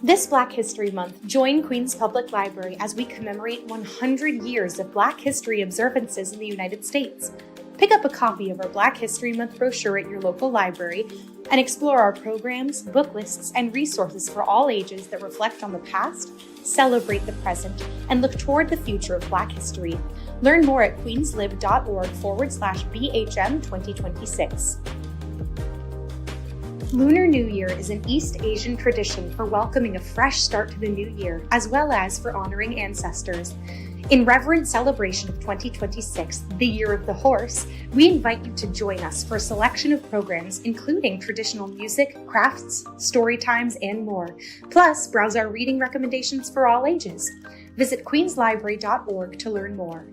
This Black History Month, join Queens Public Library as we commemorate 100 years of Black history observances in the United States. Pick up a copy of our Black History Month brochure at your local library and explore our programs, book lists, and resources for all ages that reflect on the past, celebrate the present, and look toward the future of Black history. Learn more at queenslib.org/BHM 2026. Lunar New Year is an East Asian tradition for welcoming a fresh start to the new year, as well as for honoring ancestors. In reverent celebration of 2026, the Year of the Horse, we invite you to join us for a selection of programs including traditional music, crafts, story times, and more. Plus, browse our reading recommendations for all ages. Visit queenslibrary.org to learn more.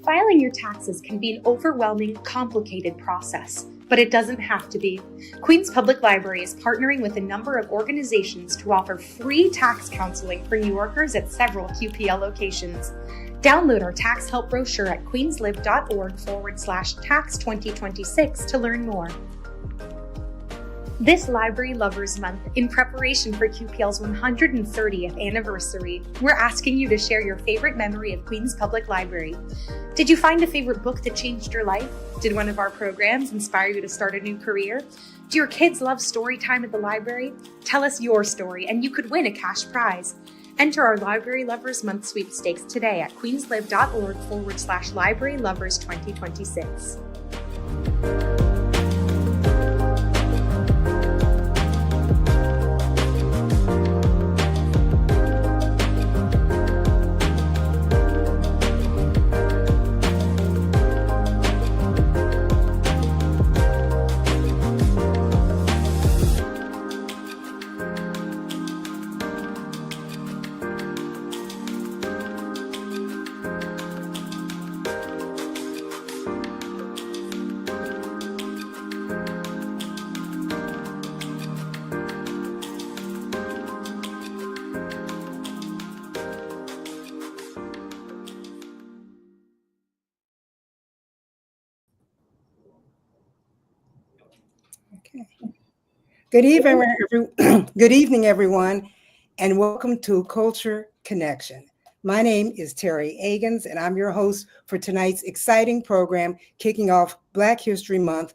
Filing your taxes can be an overwhelming, complicated process, but it doesn't have to be. Queens Public Library is partnering with a number of organizations to offer free tax counseling for New Yorkers at several QPL locations. Download our tax help brochure at queenslib.org/tax2026 to learn more. This Library Lovers Month, in preparation for QPL's 130th anniversary, we're asking you to share your favorite memory of Queens Public Library. Did you find a favorite book that changed your life? Did one of our programs inspire you to start a new career? Do your kids love story time at the library? Tell us your story and you could win a cash prize. Enter our Library Lovers Month sweepstakes today at queenslib.org/Library Lovers 2026. Good evening, everyone, and welcome to Culture Connection. My name is Terry Agans, and I'm your host for tonight's exciting program kicking off Black History Month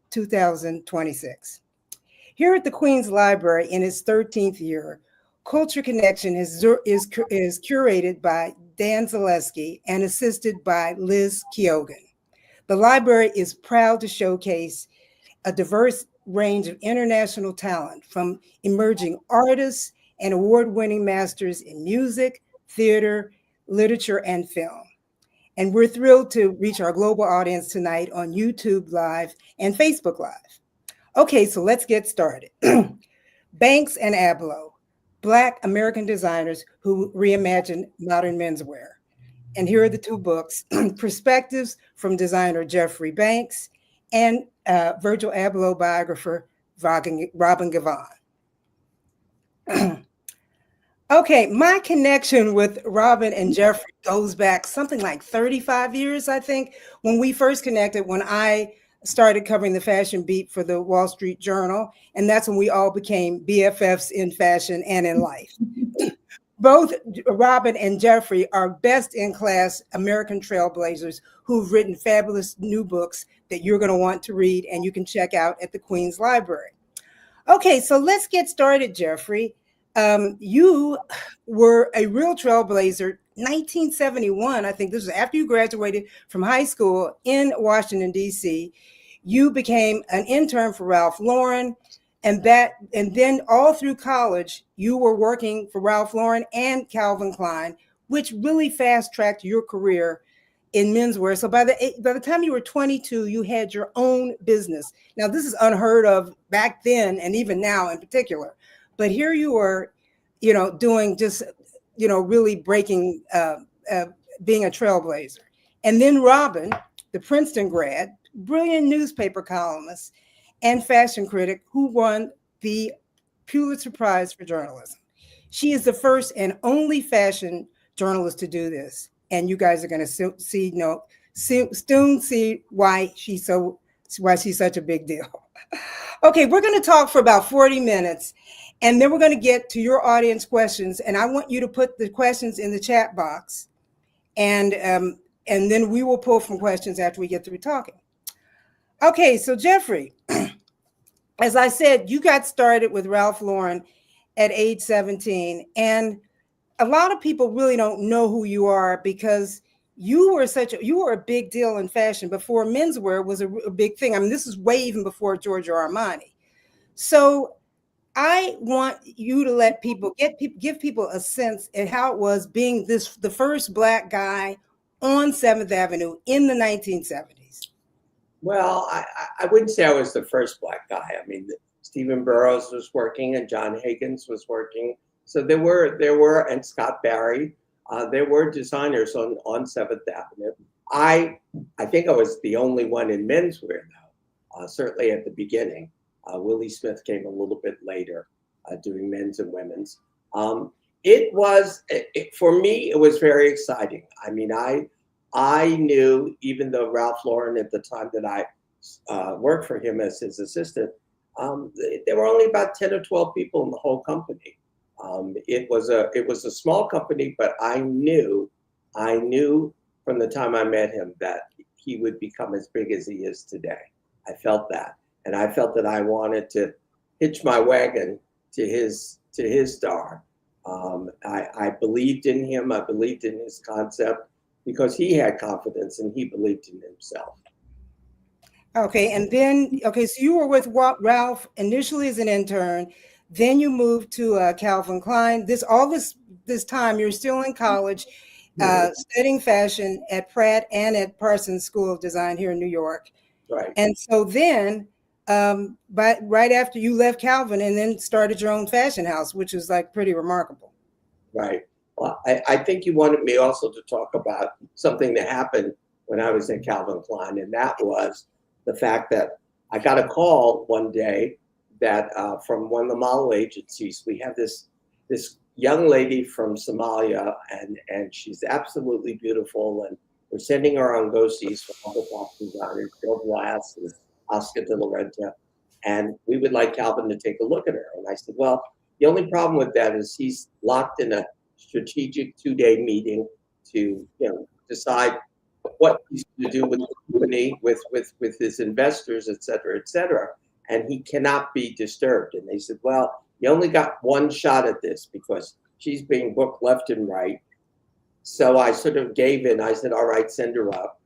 2026. Here at the Queens Library in its 13th year, Culture Connection is curated by Dan Zaleski and assisted by Liz Keogan. The library is proud to showcase a diverse range of international talent, from emerging artists and award-winning masters in music, theater, literature, and film. And we're thrilled to reach our global audience tonight on YouTube Live and Facebook Live. Okay, so let's get started. Banks and Abloh, Black American designers who reimagined modern menswear. And here are the two books, Perspectives from designer Jeffrey Banks and Virgil Abloh biographer Robin Givhan. Okay, my connection with Robin and Jeffrey goes back something like 35 years, I think, when we first connected, when I started covering the fashion beat for the Wall Street Journal. And that's when we all became BFFs in fashion and in life. Both Robin and Jeffrey are best-in-class American trailblazers who've written fabulous new books that you're going to want to read and you can check out at the Queens Library. Okay, so let's get started, Jeffrey. You were a real trailblazer. 1971, I think this was after you graduated from high school in Washington, D.C. You became an intern for Ralph Lauren. And then all through college, you were working for Ralph Lauren and Calvin Klein, which really fast-tracked your career in menswear. So by the time you were 22, you had your own business. Now, this is unheard of back then and even now in particular. But here you were, doing just, really breaking, being a trailblazer. And then Robin, the Princeton grad, brilliant newspaper columnist, and fashion critic who won the Pulitzer Prize for journalism. She is the first and only fashion journalist to do this. And you guys are going to soon see why she's such a big deal. Okay, we're going to talk for about 40 minutes. And then we're going to get to your audience questions. And I want you to put the questions in the chat box. And then we will pull from questions after we get through talking. Okay, so Jeffrey, as I said, you got started with Ralph Lauren at age 17. And a lot of people really don't know who you are because you were a big deal in fashion before menswear was a big thing. I mean, this is way even before Giorgio Armani. So I want you to let people give people a sense of how it was being the first Black guy on 7th Avenue in the 1970s. Well, I wouldn't say I was the first Black guy. I mean, Stephen Burrows was working and John Higgins was working. So there were, and Scott Barry, there were designers on 7th Avenue. I think I was the only one in menswear, though, certainly at the beginning. Willie Smith came a little bit later, doing men's and women's. For me, it was very exciting. I mean, I knew, even though Ralph Lauren at the time that I worked for him as his assistant, there were only about 10 or 12 people in the whole company. It was a small company, but I knew from the time I met him that he would become as big as he is today. I felt that. And I felt that I wanted to hitch my wagon to his star. I believed in him. I believed in his concept because he had confidence and he believed in himself. Okay, and then, so you were with Ralph initially as an intern. Then you moved to Calvin Klein. This time you're still in college, studying fashion at Pratt and at Parsons School of Design here in New York. Right. And so then, but right after you left Calvin and then started your own fashion house, which is like pretty remarkable. Right. Well, I think you wanted me also to talk about something that happened when I was at Calvin Klein, and that was the fact that I got a call one day that from one of the model agencies. We have this young lady from Somalia, and she's absolutely beautiful, and we're sending her on go-sees for all the top designers, Bill Blass and Oscar de la Renta, and we would like Calvin to take a look at her. And I said, well, the only problem with that is he's locked in a strategic 2-day meeting to decide what he's going to do with the company, with his investors, et cetera, and he cannot be disturbed. And they said, well, you only got one shot at this because she's being booked left and right. So I sort of gave in. I said, all right, send her up.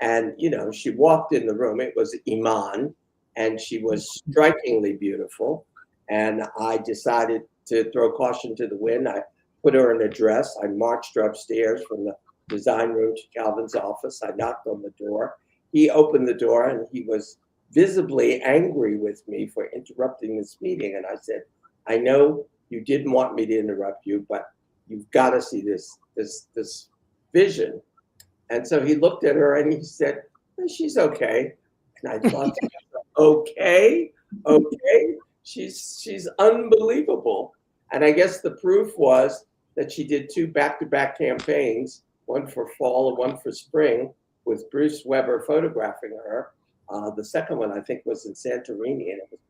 And, she walked in the room. It was Iman, and she was strikingly beautiful. And I decided to throw caution to the wind. I put her in a dress. I marched her upstairs from the design room to Calvin's office. I knocked on the door. He opened the door, and he was visibly angry with me for interrupting this meeting. And I said, I know you didn't want me to interrupt you, but you've got to see this vision. And so he looked at her and he said, she's okay. And I thought, okay, she's unbelievable. And I guess the proof was that she did 2 back-to-back campaigns, one for fall and one for spring, with Bruce Weber photographing her. The second one, I think, was in Santorini, and it was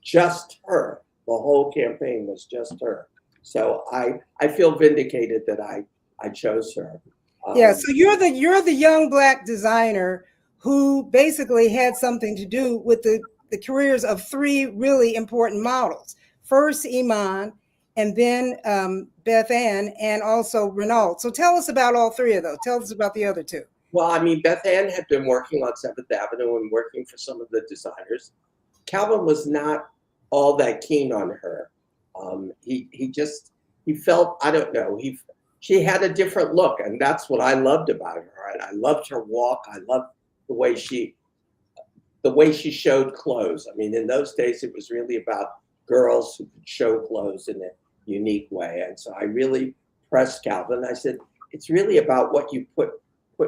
just her. The whole campaign was just her. So I feel vindicated that I chose her. So you're the young Black designer who basically had something to do with the careers of 3 really important models. First, Iman, and then Beth Ann, and also Renault. So tell us about all 3 of those. Tell us about the other 2. Well, I mean, Beth Ann had been working on 7th Avenue and working for some of the designers. Calvin was not all that keen on her. He felt, I don't know, she had a different look, and that's what I loved about her. And I loved her walk. I loved the way she showed clothes. I mean, in those days, it was really about girls who could show clothes in a unique way. And so I really pressed Calvin. I said, it's really about what you put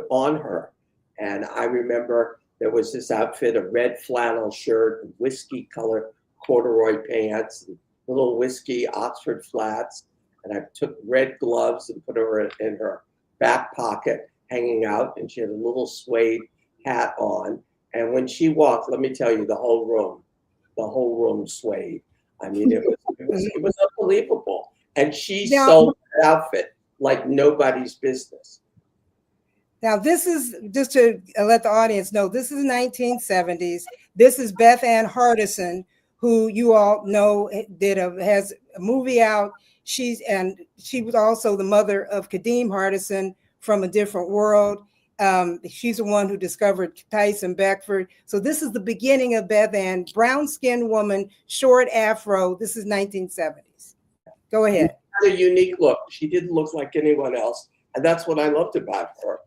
on her. And I remember there was this outfit, a red flannel shirt, whiskey color corduroy pants, and little whiskey Oxford flats. And I took red gloves and put her in her back pocket, hanging out. And she had a little suede hat on. And when she walked, let me tell you, the whole room swayed. I mean, it was unbelievable. And she Now, sold that outfit like nobody's business. now this is just to let the audience know, this is 1970s. This is Beth Ann Hardison, who you all know has a movie out. She was also the mother of Kadeem Hardison from A Different World. She's the one who discovered Tyson Beckford. So this is the beginning of Beth Ann, brown-skinned woman, short afro. This is 1970s. Go ahead. She had a unique look. She didn't look like anyone else, and that's what I loved about her.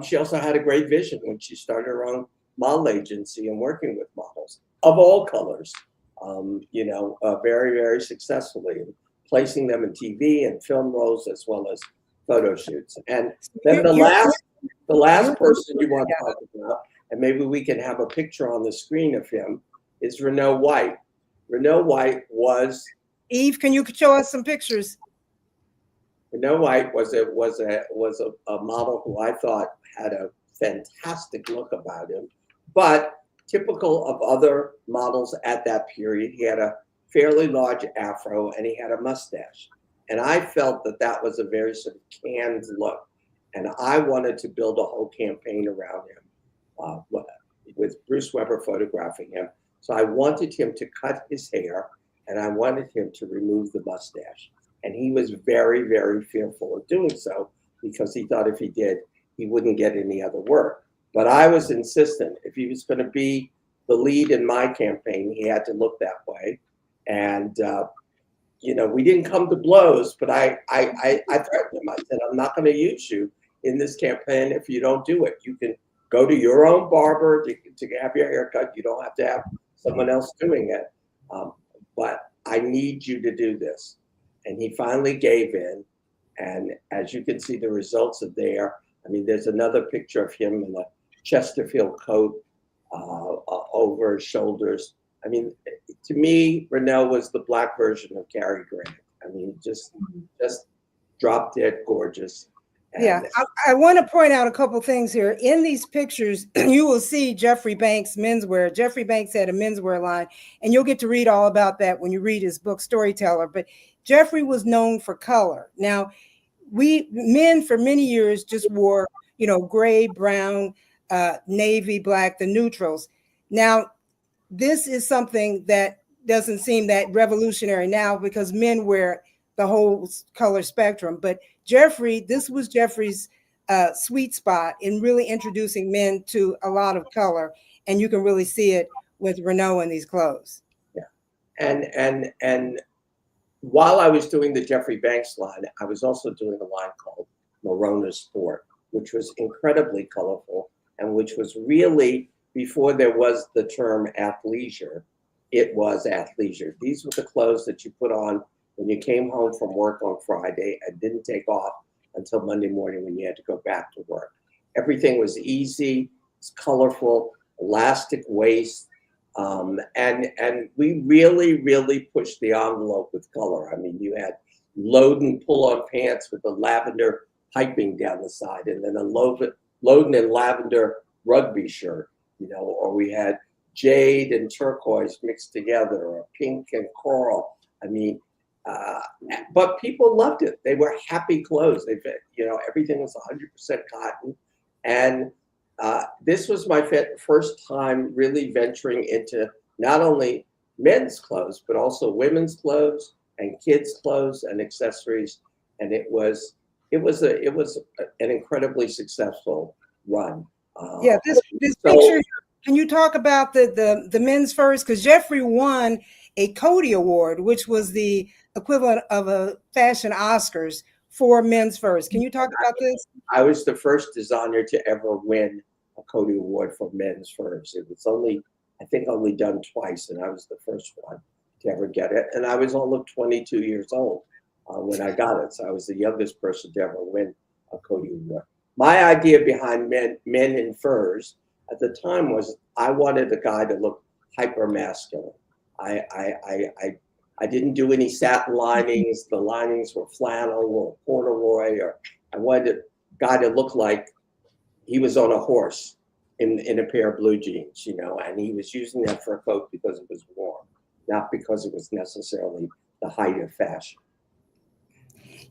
She also had a great vision when she started her own model agency and working with models of all colors, very, very successpoly, and placing them in TV and film roles as well as photo shoots. And then the last person you want to talk about, and maybe we can have a picture on the screen of him, is Renault White. Renault White was... Eve, can you show us some pictures? Renault White was a model who I thought had a fantastic look about him, but typical of other models at that period, he had a fairly large afro and he had a mustache. And I felt that that was a very sort of canned look. And I wanted to build a whole campaign around him with Bruce Weber photographing him. So I wanted him to cut his hair and I wanted him to remove the mustache. And he was very, very fearful of doing so because he thought if he did, he wouldn't get any other work. But I was insistent. If he was going to be the lead in my campaign, he had to look that way. And, we didn't come to blows, but I threatened him. I said, I'm not going to use you in this campaign if you don't do it. You can go to your own barber to have your hair cut. You don't have to have someone else doing it. But I need you to do this. And he finally gave in. And as you can see, the results are there. I mean, there's another picture of him in a Chesterfield coat over his shoulders. I mean, to me, Renault was the black version of Cary Grant. I mean, just drop dead gorgeous. And yeah, I want to point out a couple things here. In these pictures, you will see Jeffrey Banks menswear. Jeffrey Banks had a menswear line, and you'll get to read all about that when you read his book, Storyteller. But Jeffrey was known for color. Now, men for many years just wore, gray, brown, navy, black, the neutrals. Now, this is something that doesn't seem that revolutionary now because men wear the whole color spectrum. But this was Jeffrey's sweet spot in really introducing men to a lot of color. And you can really see it with Renault in these clothes. Yeah. And while I was doing the Jeffrey Banks line, I was also doing a line called Morona Sport, which was incredibly colorful and which was really, before there was the term athleisure, it was athleisure. These were the clothes that you put on when you came home from work on Friday and didn't take off until Monday morning when you had to go back to work. Everything was easy, it's colorful, elastic waist, and we really, really pushed the envelope with color. I mean, you had Loden pull-on pants with the lavender piping down the side, and then a Loden and lavender rugby shirt, or we had jade and turquoise mixed together, or pink and coral. I mean, but people loved it. They were happy clothes. Everything was 100% cotton. And this was my first time really venturing into not only men's clothes, but also women's clothes and kids' clothes and accessories. And it was an incredibly successful run. This picture. Can you talk about the men's first? Because Jeffrey won a Coty Award, which was the equivalent of a fashion Oscars for men's first. Can you talk about this? I was the first designer to ever win a Coty Award for men's first. It was only done twice, and I was the first one to ever get it. And I was only 22 years old when I got it, so I was the youngest person to ever win a Coty Award. My idea behind men in furs at the time was I wanted a guy to look hyper masculine. I didn't do any satin linings. The linings were flannel or corduroy, or I wanted a guy to look like he was on a horse in a pair of blue jeans, and he was using that fur coat because it was warm. not because it was necessarily the height of fashion.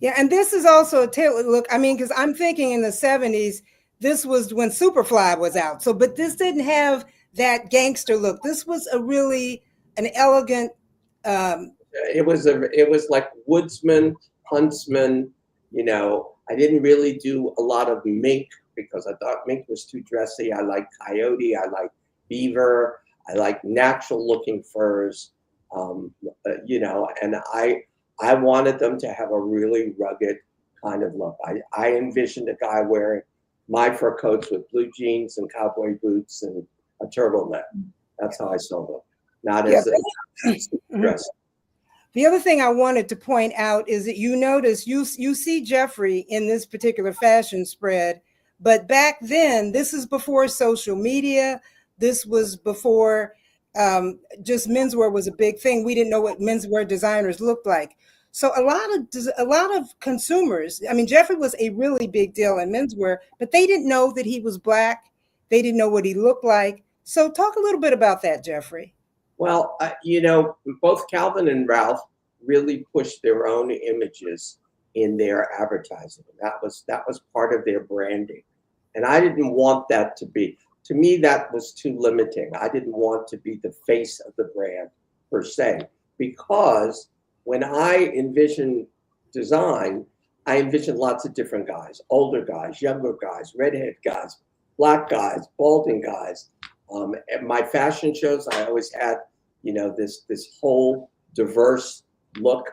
Yeah, and this is also a tail look. I mean, because I'm thinking in the 70s, this was when Superfly was out. So, but this didn't have that gangster look. This was an elegant. It was like woodsman, huntsman. You know, I didn't really do a lot of mink because I thought mink was too dressy. I like coyote. I like beaver. I like natural looking furs. You know, and I wanted them to have a really rugged kind of look. I envisioned a guy wearing my fur coats with blue jeans and cowboy boots and a turtleneck. That's how I saw them, not as a dress. The other thing I wanted to point out is that you notice you see Jeffrey in this particular fashion spread, but back then, this is before social media. This was before just menswear was a big thing. We didn't know what menswear designers looked like. So a lot of consumers, I mean, Jeffrey was a really big deal in menswear, but they didn't know that he was Black. They didn't know what he looked like. So talk a little bit about that, Jeffrey. Well, you know, both Calvin and Ralph really pushed their own images in their advertising. That was part of their branding. And I didn't want that to be. To me, that was too limiting. I didn't want to be the face of the brand per se, because when I envision design, I envision lots of different guys, older guys, younger guys, redhead guys, Black guys, balding guys. At my fashion shows, I always had, you know, this whole diverse look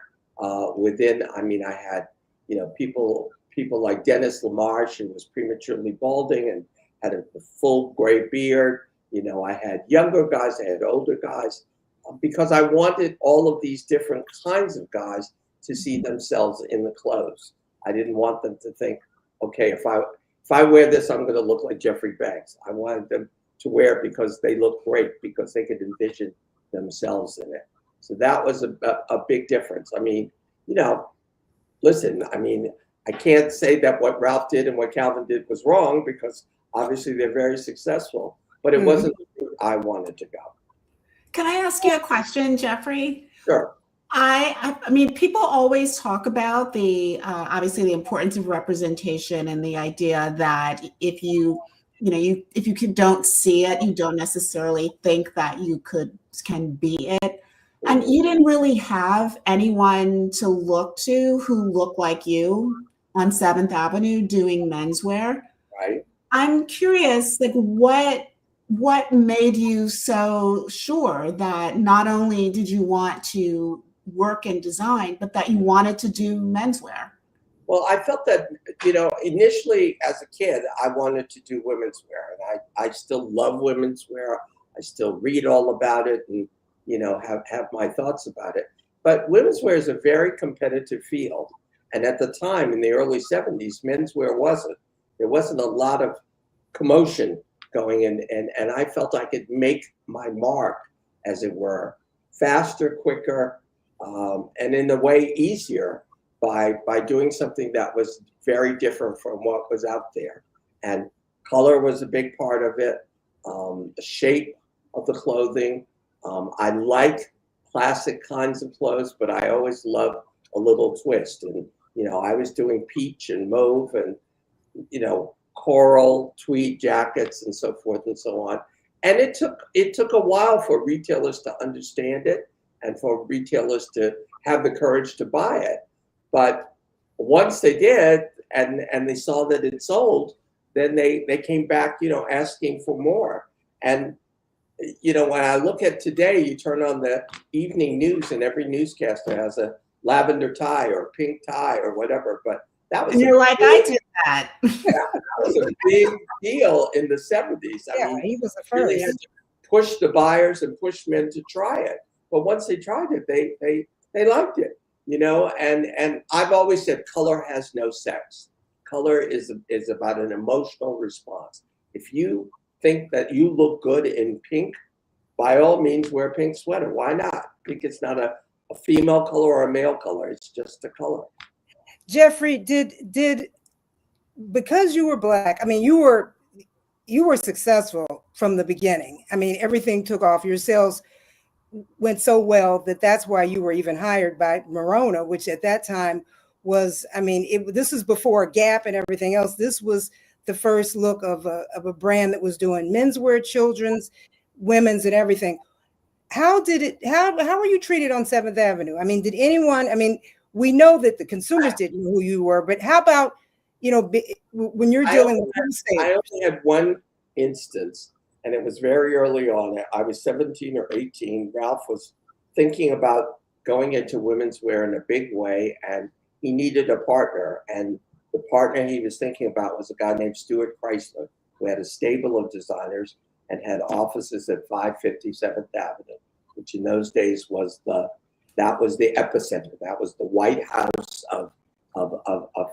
within. I mean, I had, you know, people like Dennis LaMarche, who was prematurely balding and had a full gray beard. You know, I had younger guys, I had older guys, because I wanted all of these different kinds of guys to see themselves in the clothes. I didn't want them to think, okay, if I wear this, I'm going to look like Jeffrey Banks. I wanted them to wear it because they look great, because they could envision themselves in it. So that was a big difference. I mean, you know, listen, I mean, I can't say that what Ralph did and what Calvin did was wrong, because obviously they're very successful, but it wasn't the route I wanted to go. Can I ask you a question, Jeffrey? Sure. I mean, people always talk about the obviously the importance of representation and the idea that if you don't see it, you don't necessarily think that you can be it. And you didn't really have anyone to look to who looked like you on 7th Avenue doing menswear. Right. I'm curious, like what made you so sure that not only did you want to work in design, but that you wanted to do menswear? Well, I felt that, you know, initially as a kid, I wanted to do women's wear, and I still love women's wear. I still read all about it and, you know, have my thoughts about it. But women's wear is a very competitive field. And at the time, in the early 70s, menswear wasn't. There wasn't a lot of commotion going in, and I felt I could make my mark, as it were, faster, quicker, and in a way easier by doing something that was very different from what was out there. And color was a big part of it, the shape of the clothing. I like classic kinds of clothes, but I always loved a little twist. And, you know, I was doing peach and mauve and, you know, coral, tweed jackets and so forth and so on. And it took a while for retailers to understand it and for retailers to have the courage to buy it. But once they did, and they saw that it sold, then they came back, you know, asking for more. And, you know, when I look at today, you turn on the evening news and every newscaster has a lavender tie or a pink tie or whatever. But that was I did that. That was a big deal in the 70s. I mean, he was the really first. had to push the buyers and push men to try it. But once they tried it, they liked it, you know. And I've always said color has no sex. Color is about an emotional response. If you think that you look good in pink, by all means wear a pink sweater. Why not? Pink is not a female color or a male color. It's just a color. Jeffrey, did because you were Black, I mean, you were successful from the beginning. I mean, everything took off. Your sales went so well that that's why you were even hired by Marona, which at that time was, I mean, this was before Gap and everything else. This was the first look of a brand that was doing menswear, children's, women's, and everything. How were you treated on 7th Avenue? I mean, did anyone, I mean, we know that the consumers didn't know who you were, but how about, when you're dealing with wholesale? I only had one instance, and it was very early on. I was 17 or 18. Ralph was thinking about going into women's wear in a big way, and he needed a partner. And the partner he was thinking about was a guy named Stuart Chrysler, who had a stable of designers and had offices at 550 7th Avenue, which in those days was the epicenter. That was the White House of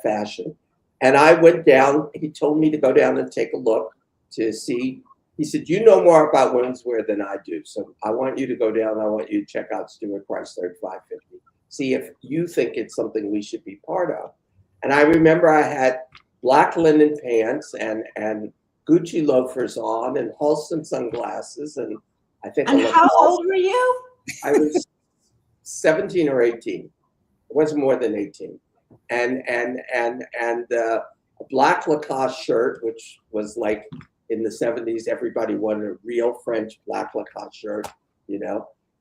fashion. And I went down. He told me to go down and take a look to see. He said, "You know more about women's wear than I do, so I want you to go down. I want you to check out Stuart Chrysler at 550. See if you think it's something we should be part of." And I remember I had black linen pants and Gucci loafers on and Halston sunglasses, and I think. And how old were you? I was 17 or 18. It wasn't more than 18. And a black Lacoste shirt, which was like in the 70s, everybody wanted a real French black Lacoste shirt,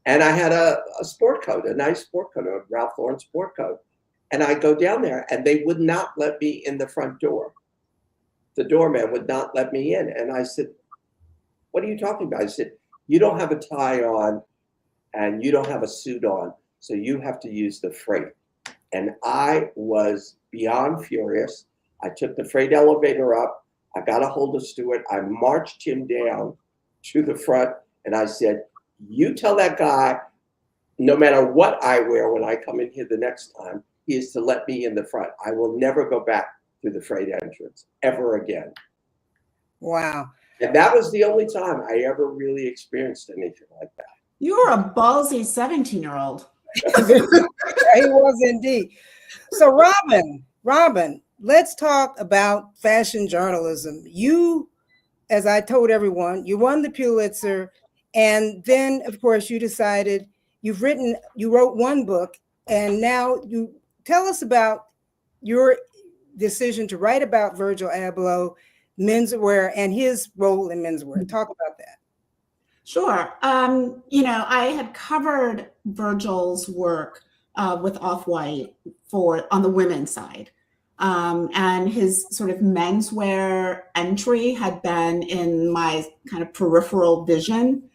And I had a sport coat, a nice sport coat, a Ralph Lauren sport coat. And I go down there, and they would not let me in the front door. The doorman would not let me in. And I said, "What are you talking about?" I said, "You don't have a tie on, and you don't have a suit on, so you have to use the freight." And I was beyond furious. I took the freight elevator up. I got a hold of Stuart. I marched him down to the front, and I said, "You tell that guy, no matter what I wear when I come in here the next time, he is to let me in the front. I will never go back through the freight entrance ever again." Wow. And that was the only time I ever really experienced anything like that. You were a ballsy 17-year-old. He was indeed. So Robin, let's talk about fashion journalism. You, as I told everyone, you won the Pulitzer, and then of course you decided you wrote one book, and now you tell us about your decision to write about Virgil Abloh, menswear, and his role in menswear. Talk about that. Sure. I had covered Virgil's work with Off-White on the women's side. And his sort of menswear entry had been in my kind of peripheral vision.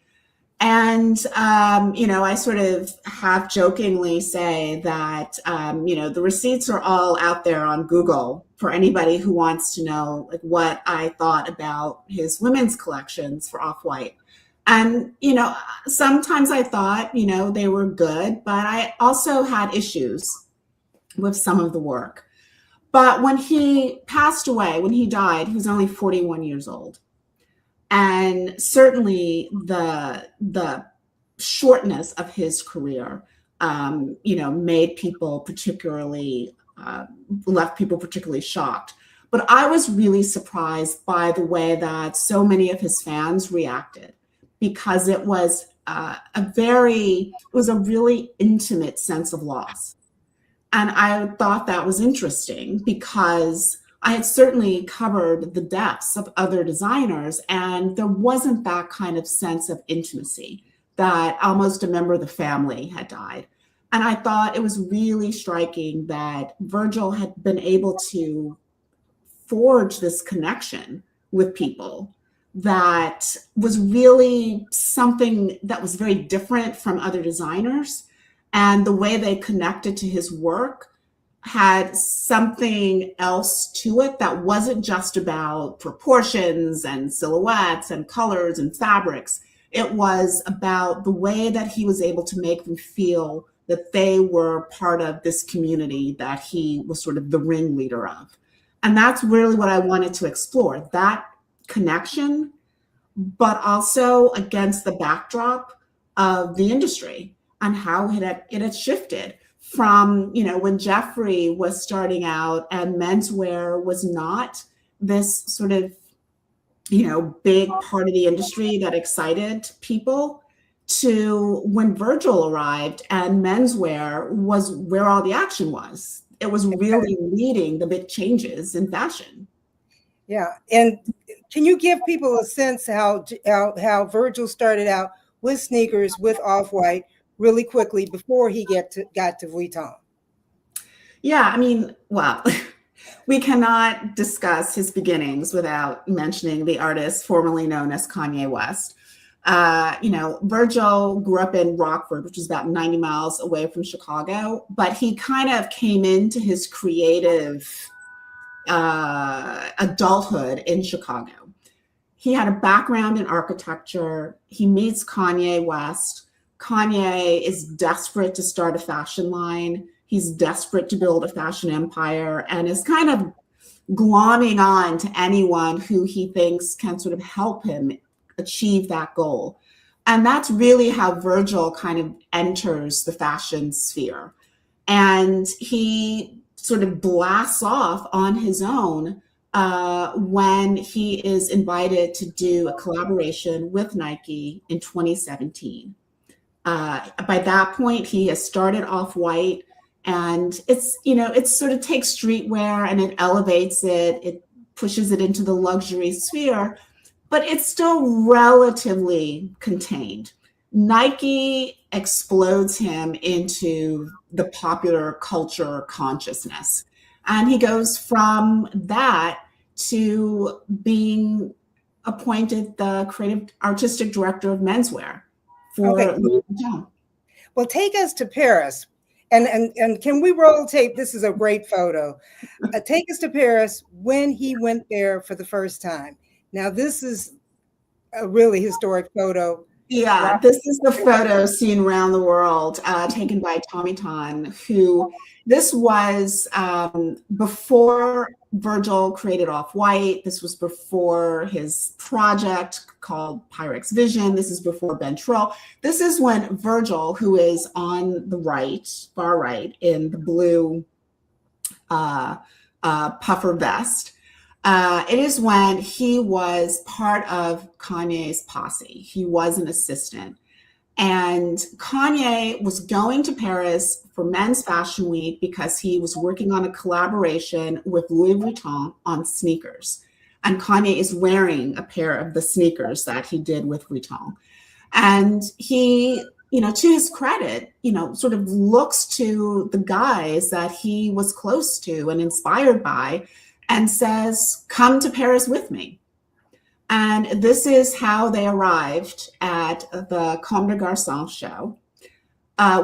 And, I sort of half jokingly say that, the receipts are all out there on Google for anybody who wants to know what I thought about his women's collections for Off-White. And, sometimes I thought, they were good, but I also had issues with some of the work. But when he passed away, when he died, he was only 41 years old. And certainly the shortness of his career, made people left people particularly shocked. But I was really surprised by the way that so many of his fans reacted, because it was a really intimate sense of loss. And I thought that was interesting because I had certainly covered the depths of other designers, and there wasn't that kind of sense of intimacy, that almost a member of the family had died. And I thought it was really striking that Virgil had been able to forge this connection with people that was really something that was very different from other designers. And the way they connected to his work had something else to it that wasn't just about proportions and silhouettes and colors and fabrics. It was about the way that he was able to make them feel that they were part of this community that he was sort of the ringleader of. And that's really what I wanted to explore, that connection, but also against the backdrop of the industry and how it had shifted from, when Jeffrey was starting out and menswear was not this sort of, big part of the industry that excited people. to when Virgil arrived and menswear was where all the action was. It was really leading the big changes in fashion. Yeah. And can you give people a sense how Virgil started out with sneakers, with Off-White really quickly before he got to Vuitton? Yeah, I mean, well, we cannot discuss his beginnings without mentioning the artist formerly known as Kanye West. Virgil grew up in Rockford, which is about 90 miles away from Chicago, but he kind of came into his creative adulthood in Chicago. He had a background in architecture. He meets Kanye West. Kanye is desperate to start a fashion line. He's desperate to build a fashion empire and is kind of glomming on to anyone who he thinks can sort of help him achieve that goal. And that's really how Virgil kind of enters the fashion sphere. And he sort of blasts off on his own when he is invited to do a collaboration with Nike in 2017. By that point, he has started Off-White, and it sort of takes streetwear and it elevates it, it pushes it into the luxury sphere, but it's still relatively contained. Nike explodes him into the popular culture consciousness. And he goes from that to being appointed the creative artistic director of menswear for Louis Vuitton. Well, take us to Paris. And can we roll tape? This is a great photo. Take us to Paris when he went there for the first time. This is a really historic photo. Yeah, this is the photo seen around the world, taken by Tommy Tan, this was before Virgil created Off-White. This was before his project called Pyrex Vision. This is before Ben Trell. This is when Virgil, who is on the right, far right, in the blue puffer vest, it is when he was part of Kanye's posse. He was an assistant. And Kanye was going to Paris for Men's Fashion Week because he was working on a collaboration with Louis Vuitton on sneakers. And Kanye is wearing a pair of the sneakers that he did with Vuitton. And he, to his credit, sort of looks to the guys that he was close to and inspired by and says, come to Paris with me. And this is how they arrived at the Comme des Garçons show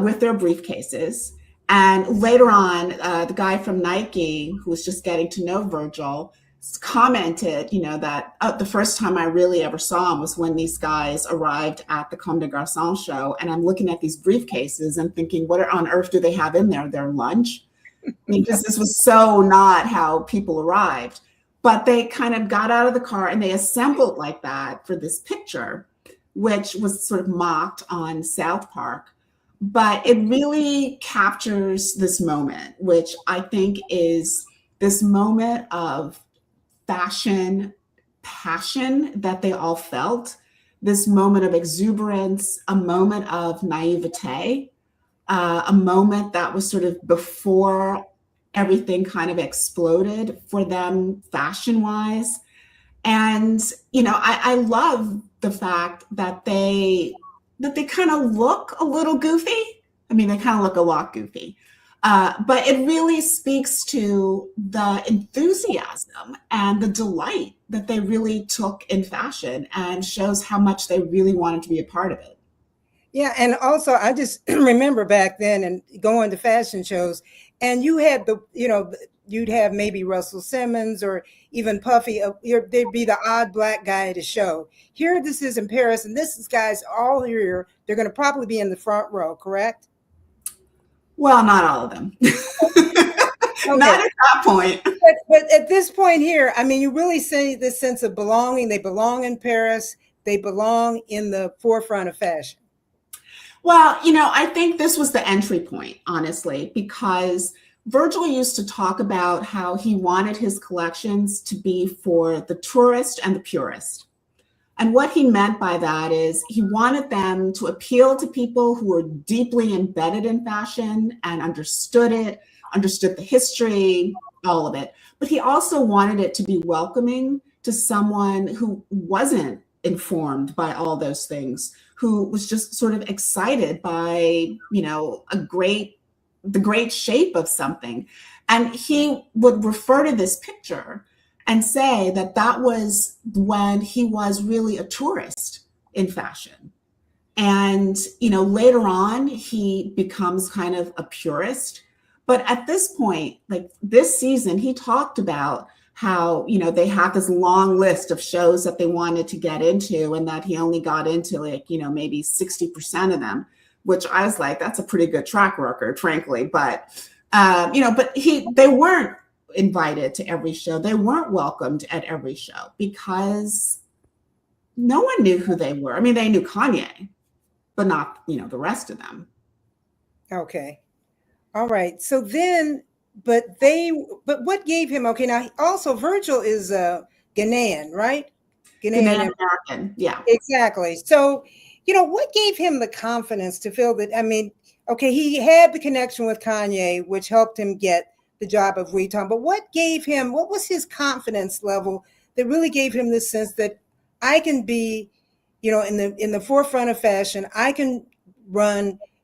with their briefcases. And later on, the guy from Nike, who was just getting to know Virgil, commented, that the first time I really ever saw him was when these guys arrived at the Comme des Garçons show. And I'm looking at these briefcases and thinking, what on earth do they have in there? Their lunch? Because this was so not how people arrived. But they kind of got out of the car and they assembled like that for this picture, which was sort of mocked on South Park. But it really captures this moment, which I think is this moment of fashion passion that they all felt, this moment of exuberance, a moment of naivete, a moment that was sort of before everything kind of exploded for them fashion-wise. And, I love the fact that they kind of look a little goofy. I mean, they kind of look a lot goofy. But it really speaks to the enthusiasm and the delight that they really took in fashion and shows how much they really wanted to be a part of it. Yeah, and also I just remember back then and going to fashion shows, and you had you'd have maybe Russell Simmons or even Puffy. There'd be the odd black guy at a show. Here, this is in Paris, and this is guys all here. They're going to probably be in the front row, correct? Well, not all of them. Okay. Not at that point. But at this point here, I mean, you really see this sense of belonging. They belong in Paris. They belong in the forefront of fashion. Well, I think this was the entry point, honestly, because Virgil used to talk about how he wanted his collections to be for the tourist and the purist. And what he meant by that is he wanted them to appeal to people who were deeply embedded in fashion and understood it, understood the history, all of it. But he also wanted it to be welcoming to someone who wasn't informed by all those things, who was just sort of excited by, the great shape of something. And he would refer to this picture and say that that was when he was really a tourist in fashion. And, later on, he becomes kind of a purist. But at this point, like this season, he talked about how, they had this long list of shows that they wanted to get into and that he only got into maybe 60% of them, which I was like, that's a pretty good track record, frankly. But, they weren't invited to every show. They weren't welcomed at every show because no one knew who they were. I mean, they knew Kanye, but not, the rest of them. Okay. All right. So then, but what gave him, okay, now also Virgil is Ghanaian, right? Ghanaian American. Yeah. Exactly. So, what gave him the confidence to feel that, okay, he had the connection with Kanye, which helped him get the job of Vuitton, but what was his confidence level that really gave him this sense that I can be, in the forefront of fashion, I can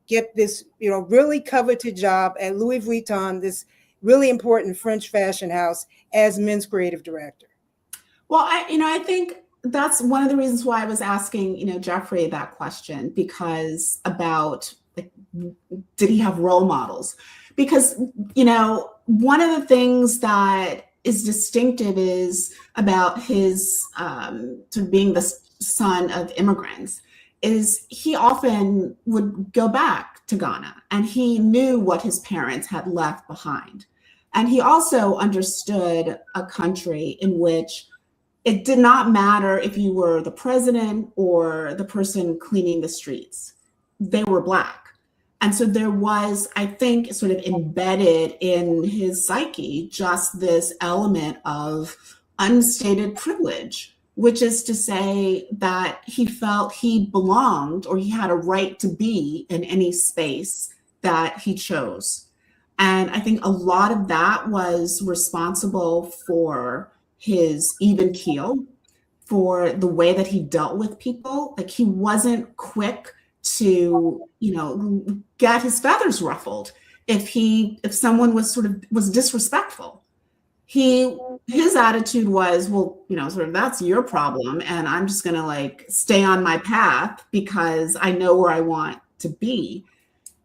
get this, really coveted job at Louis Vuitton, this really important French fashion house, as men's creative director? Well, I think that's one of the reasons why I was asking, Jeffrey that question, because about did he have role models? Because, one of the things that is distinctive is about his sort of being the son of immigrants is he often would go back to Ghana and he knew what his parents had left behind. And he also understood a country in which it did not matter if you were the president or the person cleaning the streets. They were Black. And so there was, I think, sort of embedded in his psyche, just this element of unstated privilege, which is to say that he felt he belonged or he had a right to be in any space that he chose. And I think a lot of that was responsible for his even keel, for the way that he dealt with people. Like he wasn't quick to, get his feathers ruffled if someone was disrespectful. His attitude was, well, sort of that's your problem, and I'm just gonna stay on my path because I know where I want to be.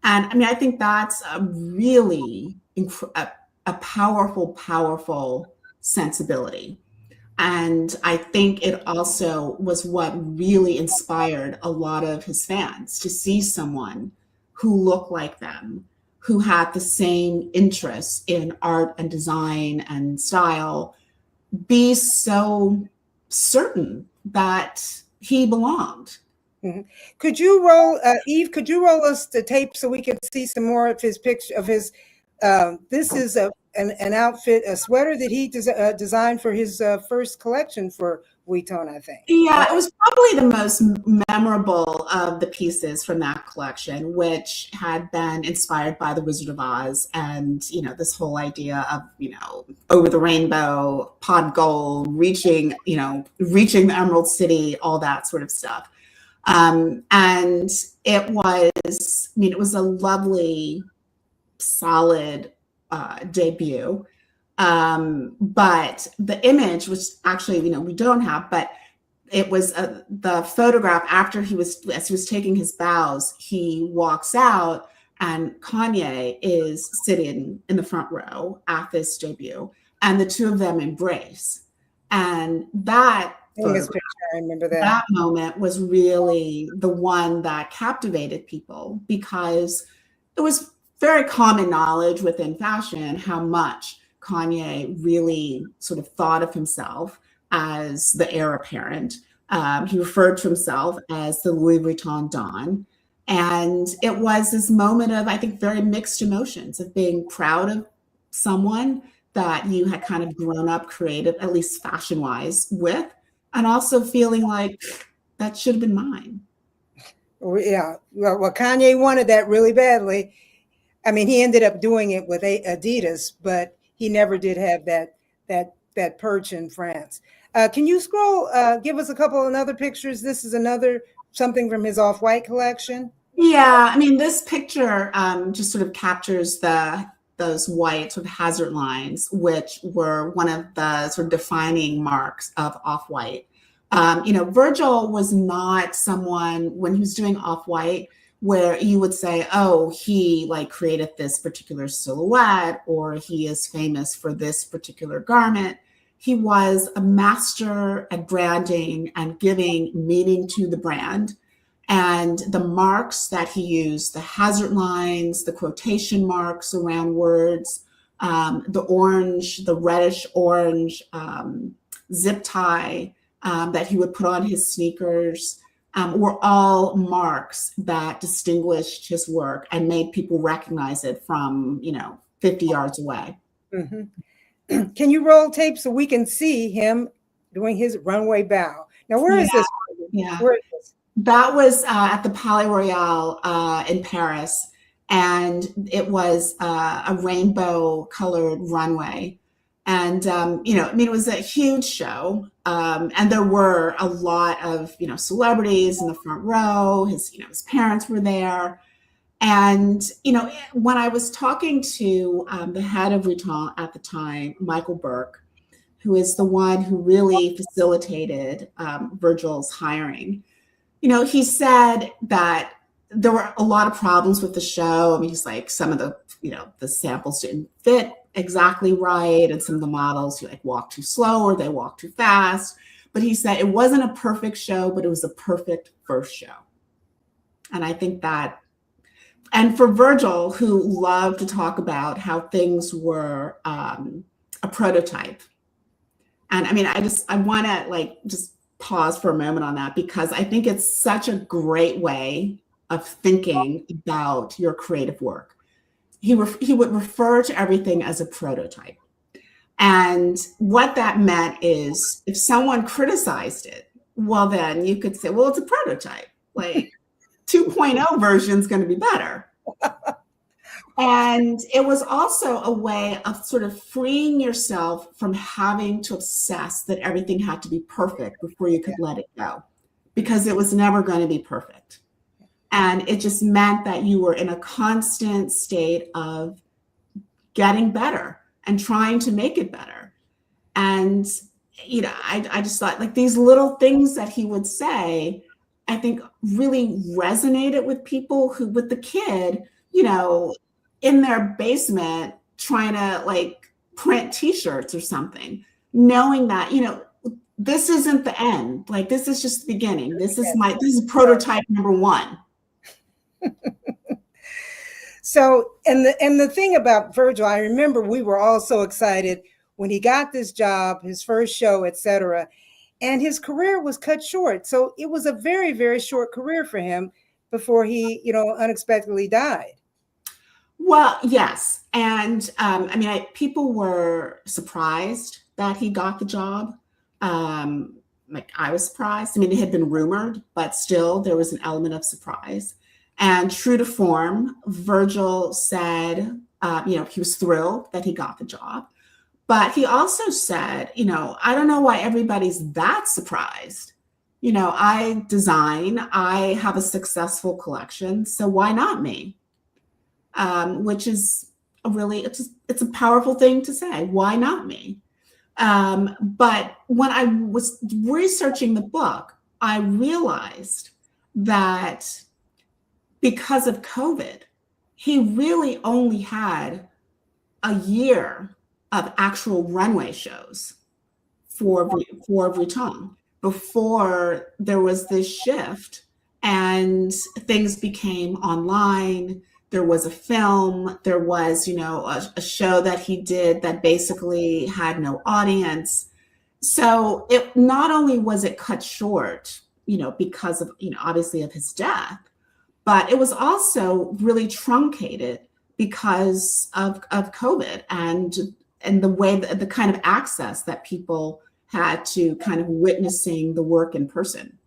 And I think that's a really a powerful sensibility. And I think it also was what really inspired a lot of his fans to see someone who looked like them, who had the same interests in art and design and style, be so certain that he belonged. Mm-hmm. Could you roll, Eve, could you roll us the tape so we can see some more of his picture of his, this is an outfit, a sweater that he designed for his first collection for Vuitton, I think. Yeah, it was probably the most memorable of the pieces from that collection, which had been inspired by The Wizard of Oz and, this whole idea of, over the rainbow, pot gold, reaching the Emerald City, all that sort of stuff. And it was a lovely, solid debut. But the image, which actually, we don't have, but it was the photograph after as he was taking his bows, he walks out and Kanye is sitting in the front row at this debut and the two of them embrace. And that picture, I remember that. That moment was really the one that captivated people because it was very common knowledge within fashion how much Kanye really sort of thought of himself as the heir apparent. He referred to himself as the Louis Vuitton Don. And it was this moment of, I think, very mixed emotions of being proud of someone that you had kind of grown up creative, at least fashion-wise, with, and also feeling like, That should have been mine. Yeah, well, Kanye wanted that really badly. I mean, he ended up doing it with Adidas, but he never did have that perch in France. Can you scroll? Give us a couple of other pictures. This is another something from his Off-White collection. Yeah, I mean, this picture just sort of captures those white sort of hazard lines, which were one of the sort of defining marks of Off-White. Virgil was not someone, when he was doing Off-White, where you would say, oh, he like created this particular silhouette, or he is famous for this particular garment. He was a master at branding and giving meaning to the brand. And the marks that he used, the hazard lines, the quotation marks around words, the orange, the reddish orange zip tie that he would put on his sneakers, were all marks that distinguished his work and made people recognize it from, 50 yards away. Mm-hmm. Can you roll tape so we can see him doing his runway bow? Now, where is this? Yeah. Where is this? That was at the Palais Royal in Paris, and it was a rainbow colored runway. And, it was a huge show. And there were a lot of, celebrities in the front row. His parents were there. And, when I was talking to the head of Vuitton at the time, Michael Burke, who is the one who really facilitated Virgil's hiring, he said that there were a lot of problems with the show. I mean, he's like, some of the samples didn't fit exactly right. And some of the models, walk too slow or they walk too fast. But he said it wasn't a perfect show, but it was a perfect first show. And I think that, and for Virgil, who loved to talk about how things were a prototype. And I mean, I want to just pause for a moment on that, because I think it's such a great way of thinking about your creative work. He would refer to everything as a prototype. And what that meant is if someone criticized it, well, then you could say, well, it's a prototype. Like 2.0 version is going to be better. And it was also a way of sort of freeing yourself from having to obsess that everything had to be perfect before you could let it go, because it was never going to be perfect. And it just meant that you were in a constant state of getting better and trying to make it better. And, I just thought like these little things that he would say, I think really resonated with people with the kid, in their basement trying to print t-shirts or something, knowing that, this isn't the end. Like, this is just the beginning. This is prototype number one. So, and the thing about Virgil, I remember we were all so excited when he got this job, his first show, etc. And his career was cut short. So it was a very, very short career for him before he, unexpectedly died. Well, yes. And people were surprised that he got the job. I was surprised. I mean, it had been rumored, but still there was an element of surprise. And true to form, Virgil said, he was thrilled that he got the job. But he also said, I don't know why everybody's that surprised. I design, I have a successful collection, so why not me? Which is it's a powerful thing to say. Why not me? But when I was researching the book, I realized that because of COVID, he really only had a year of actual runway shows for Vuitton before there was this shift and things became online. There was a film, there was, a show that he did that basically had no audience. So it not only was it cut short, because of, obviously of his death, but it was also really truncated because of COVID and the way, the kind of access that people had to kind of witnessing the work in person.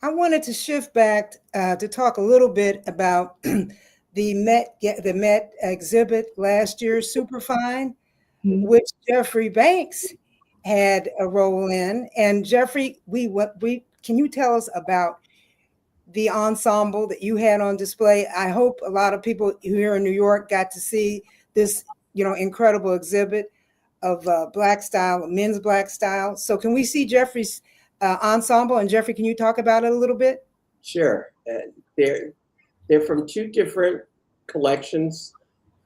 I wanted to shift back to talk a little bit about the Met exhibit last year, Superfine, Mhm. which Jeffrey Banks had a role in. And Jeffrey, we can you tell us about the ensemble that you had on display? I hope a lot of people here in New York got to see this, incredible exhibit of Black style, men's Black style. So can we see Jeffrey's ensemble? And Jeffrey, can you talk about it a little bit? Sure. They're from two different collections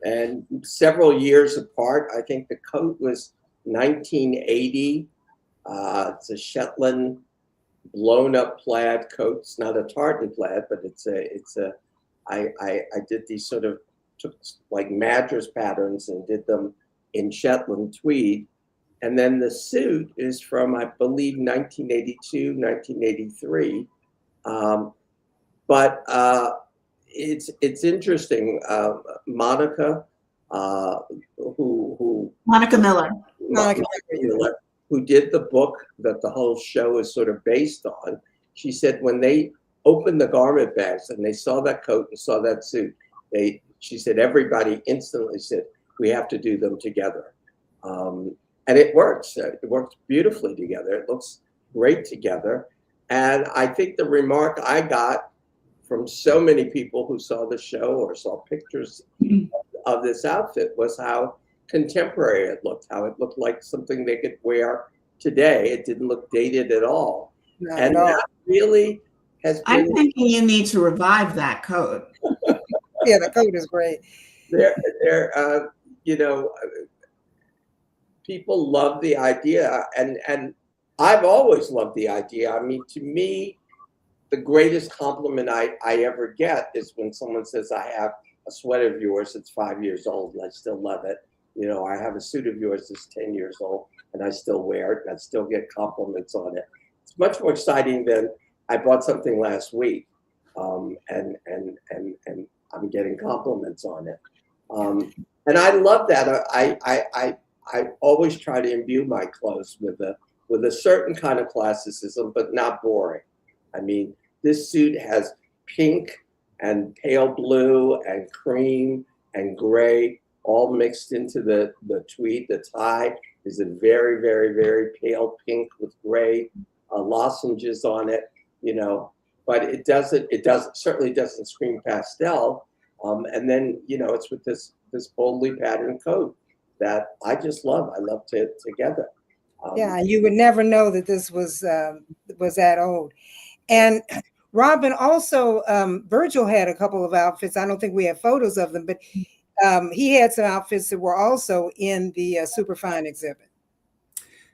and several years apart. I think the coat was 1980. It's a Shetland blown up plaid coat. It's not a tartan plaid, but I did these sort of, took like Madras patterns and did them in Shetland tweed. And then the suit is from, I believe, 1982, 1983. But it's interesting. Monica, Monica Miller. Monica Miller, who did the book that the whole show is sort of based on, she said when they opened the garment bags and they saw that coat and saw that suit, she said everybody instantly said, we have to do them together. And it works. It works beautifully together. It looks great together. And I think the remark I got from so many people who saw the show or saw pictures of this outfit was how contemporary it looked, how it looked like something they could wear today. It didn't look dated at all. Not And at all. that really has been. I'm thinking you need to revive that coat. Yeah, the coat is great. People love the idea, and I've always loved the idea. I mean, to me, the greatest compliment I ever get is when someone says, I have a sweater of yours that's 5 years old and I still love it. I have a suit of yours that's 10 years old and I still wear it and I still get compliments on it. It's much more exciting than I bought something last week and I'm getting compliments on it. And I love that. I always try to imbue my clothes with a certain kind of classicism, but not boring. I mean, this suit has pink and pale blue and cream and gray all mixed into the tweed. The tie is a very, very, very pale pink with gray lozenges on it, but it certainly doesn't scream pastel. And then, it's with this boldly patterned coat that I just love. I love together. Yeah, you would never know that this was that old. And Robin, also, Virgil had a couple of outfits. I don't think we have photos of them, but he had some outfits that were also in the Superfine exhibit.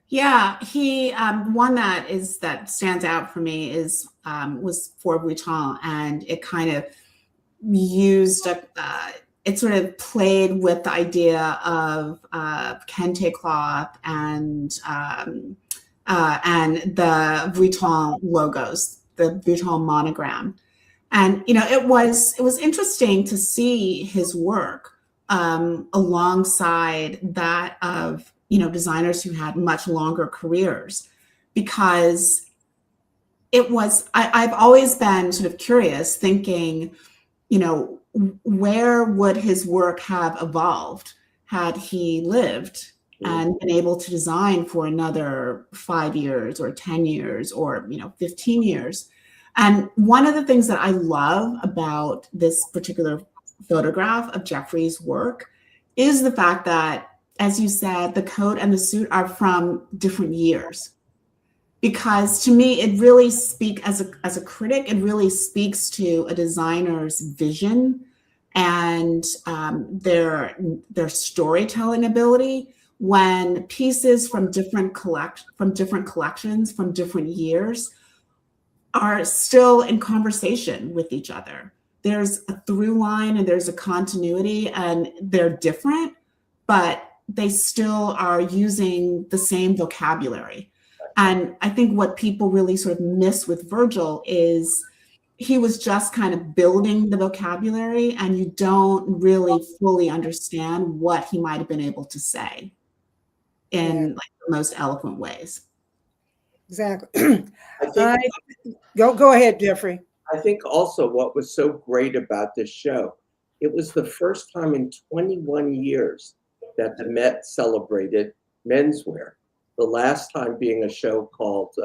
Yeah, he one that stands out for me was for Vuitton, and it kind of used it sort of played with the idea of kente cloth and the Vuitton logos, the Vuitton monogram. And, it was interesting to see his work alongside that of, designers who had much longer careers, because I've always been sort of curious, thinking, where would his work have evolved had he lived and been able to design for another 5 years or 10 years or 15 years. And one of the things that I love about this particular photograph of Jeffrey's work is the fact that, as you said, the coat and the suit are from different years. Because to me, it really as a critic, it really speaks to a designer's vision and their storytelling ability when pieces from different collections from different years are still in conversation with each other. There's a through line and there's a continuity, and they're different, but they still are using the same vocabulary. And I think what people really sort of miss with Virgil is he was just kind of building the vocabulary, and you don't really fully understand what he might have been able to say in like the most eloquent ways. exactly. I think Go ahead, Jeffrey. I think also what was so great about this show, it was the first time in 21 years that the Met celebrated menswear. The last time being a show called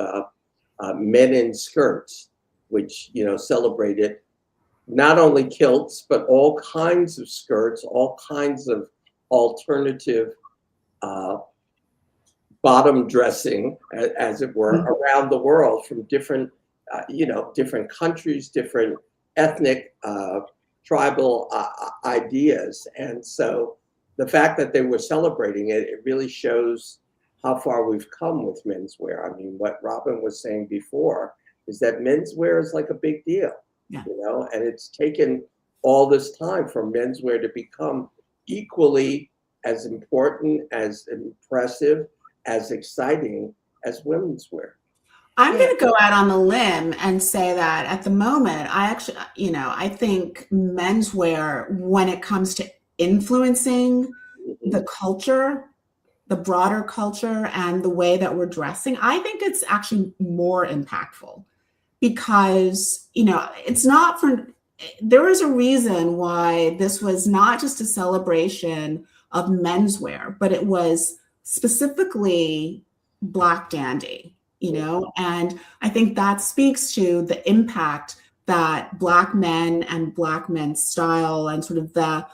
Men in Skirts, which celebrated not only kilts but all kinds of skirts, all kinds of alternative bottom dressing, as it were, around the world from different different countries, different ethnic, tribal ideas. And so the fact that they were celebrating it, it really shows how far we've come with menswear. I mean, what Robin was saying before is that menswear is like a big deal, and it's taken all this time for menswear to become equally as important, as impressive, as exciting as women's wear. I'm going to go out on a limb and say that at the moment, I actually, I think menswear, when it comes to influencing the culture, the broader culture, and the way that we're dressing, I think it's actually more impactful because, it's not there is a reason why this was not just a celebration of menswear, but it was specifically Black dandy. And I think that speaks to the impact that Black men and Black men's style and sort of the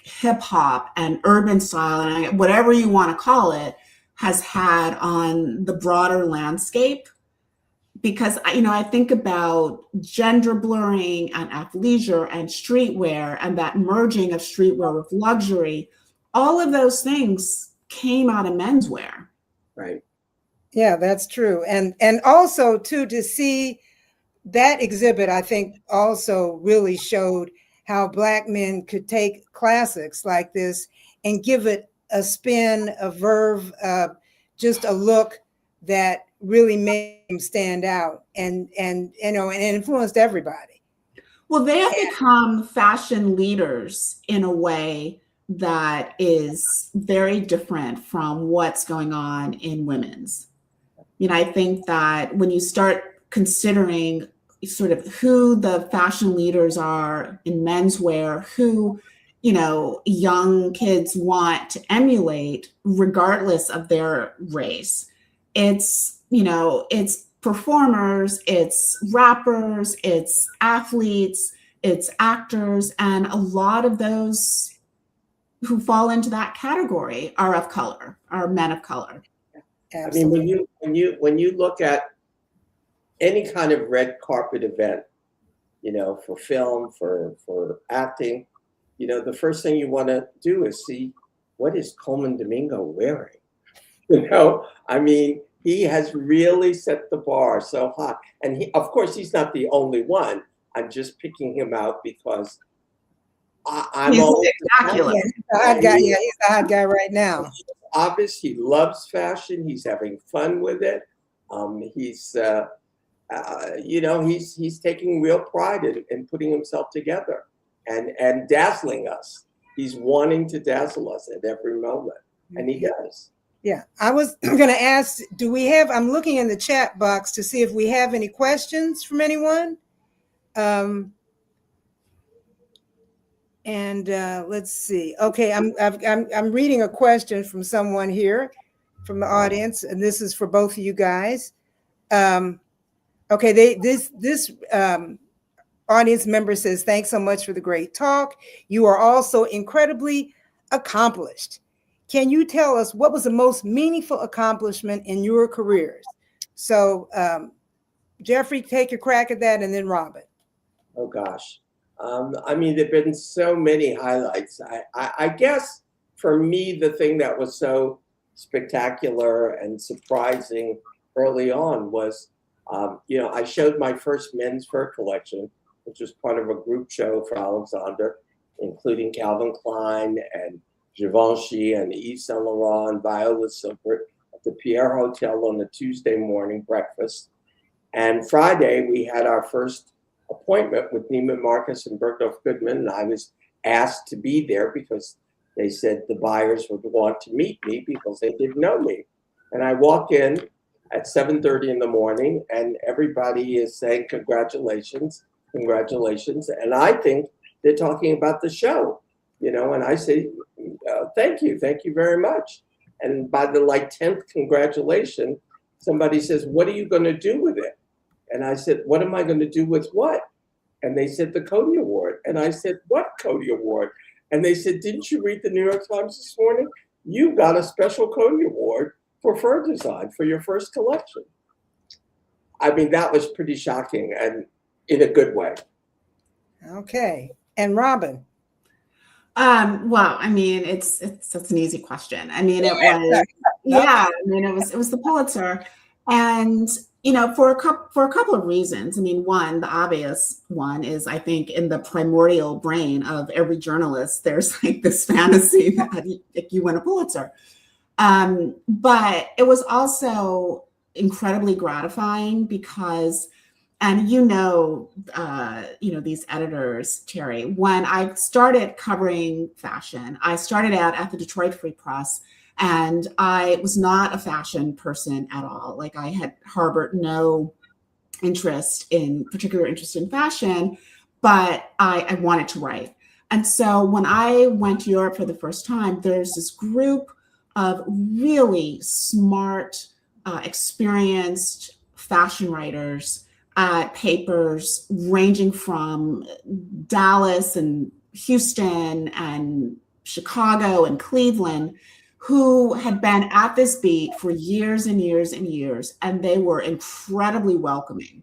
hip hop and urban style and whatever you want to call it has had on the broader landscape. Because I think about gender blurring and athleisure and streetwear and that merging of streetwear with luxury. All of those things came out of menswear. Right. Yeah, that's true. And also too, to see that exhibit, I think also really showed how Black men could take classics like this and give it a spin, a verve, just a look that really made them stand out and influenced everybody. Well, they have become fashion leaders in a way that is very different from what's going on in women's. I think that when you start considering sort of who the fashion leaders are in menswear, who, young kids want to emulate regardless of their race, it's performers, it's rappers, it's athletes, it's actors, and a lot of those who fall into that category are of color, are men of color. Absolutely. I mean, when you look at any kind of red carpet event, for film, for acting, the first thing you want to do is see what is Colman Domingo wearing. I mean, he has really set the bar so high, and of course, he's not the only one. I'm just picking him out because I'm he's always spectacular. He's the hot guy. Yeah, he's the hot guy right now. Obvious, he loves fashion. He's having fun with it. He's taking real pride in putting himself together and dazzling us. He's wanting to dazzle us at every moment, and he does. Yeah, I was going to ask, I'm looking in the chat box to see if we have any questions from anyone. And let's see. Okay, I'm reading a question from someone here from the audience, and this is for both of you guys. Okay, this audience member says, "Thanks so much for the great talk. You are also incredibly accomplished. Can you tell us what was the most meaningful accomplishment in your careers?" So, Jeffrey, take a crack at that, and then Robin. Oh gosh. I mean, there've been so many highlights. I guess for me, the thing that was so spectacular and surprising early on was, I showed my first men's fur collection, which was part of a group show for Alexander, including Calvin Klein and Givenchy and Yves Saint Laurent and Viola Silver at the Pierre Hotel on the Tuesday morning breakfast. And Friday, we had our first appointment with Neiman Marcus and Bergdorf Goodman, and I was asked to be there because they said the buyers would want to meet me because they didn't know me. And I walk in, at 7:30 in the morning, and everybody is saying congratulations, congratulations. And I think they're talking about the show, and I say, thank you very much. And by the 10th congratulation, somebody says, what are you going to do with it? And I said, what am I going to do with what? And they said, the Cody Award. And I said, what Cody Award? And they said, didn't you read the New York Times this morning? You got a special Cody Award for fur design for your first collection. I mean, that was pretty shocking, and in a good way. Okay. And Robin? Well, I mean, it's an easy question. I mean, it was, yeah, I mean, it was the Pulitzer, and for a couple of reasons. I mean, one, the obvious one is, I think, in the primordial brain of every journalist, there's this fantasy that you win a Pulitzer. But it was also incredibly gratifying because, and these editors, Terry, when I started covering fashion, I started out at the Detroit Free Press, and I was not a fashion person at all. I had harbored no particular interest in fashion, but I wanted to write. And so when I went to Europe for the first time, there's this group of really smart, experienced fashion writers at papers ranging from Dallas and Houston and Chicago and Cleveland, who had been at this beat for years and years and years, and they were incredibly welcoming.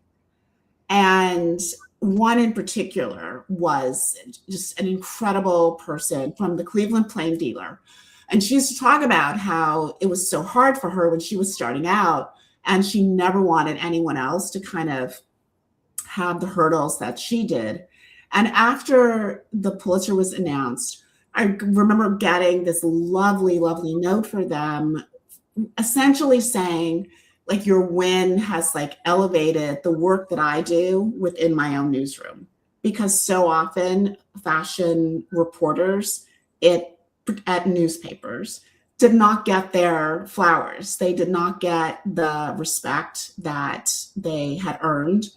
And one in particular was just an incredible person from the Cleveland Plain Dealer. And she used to talk about how it was so hard for her when she was starting out, and she never wanted anyone else to kind of have the hurdles that she did. And after the Pulitzer was announced, I remember getting this lovely, lovely note for them, essentially saying, your win has elevated the work that I do within my own newsroom. Because so often fashion reporters at newspapers did not get their flowers. They did not get the respect that they had earned.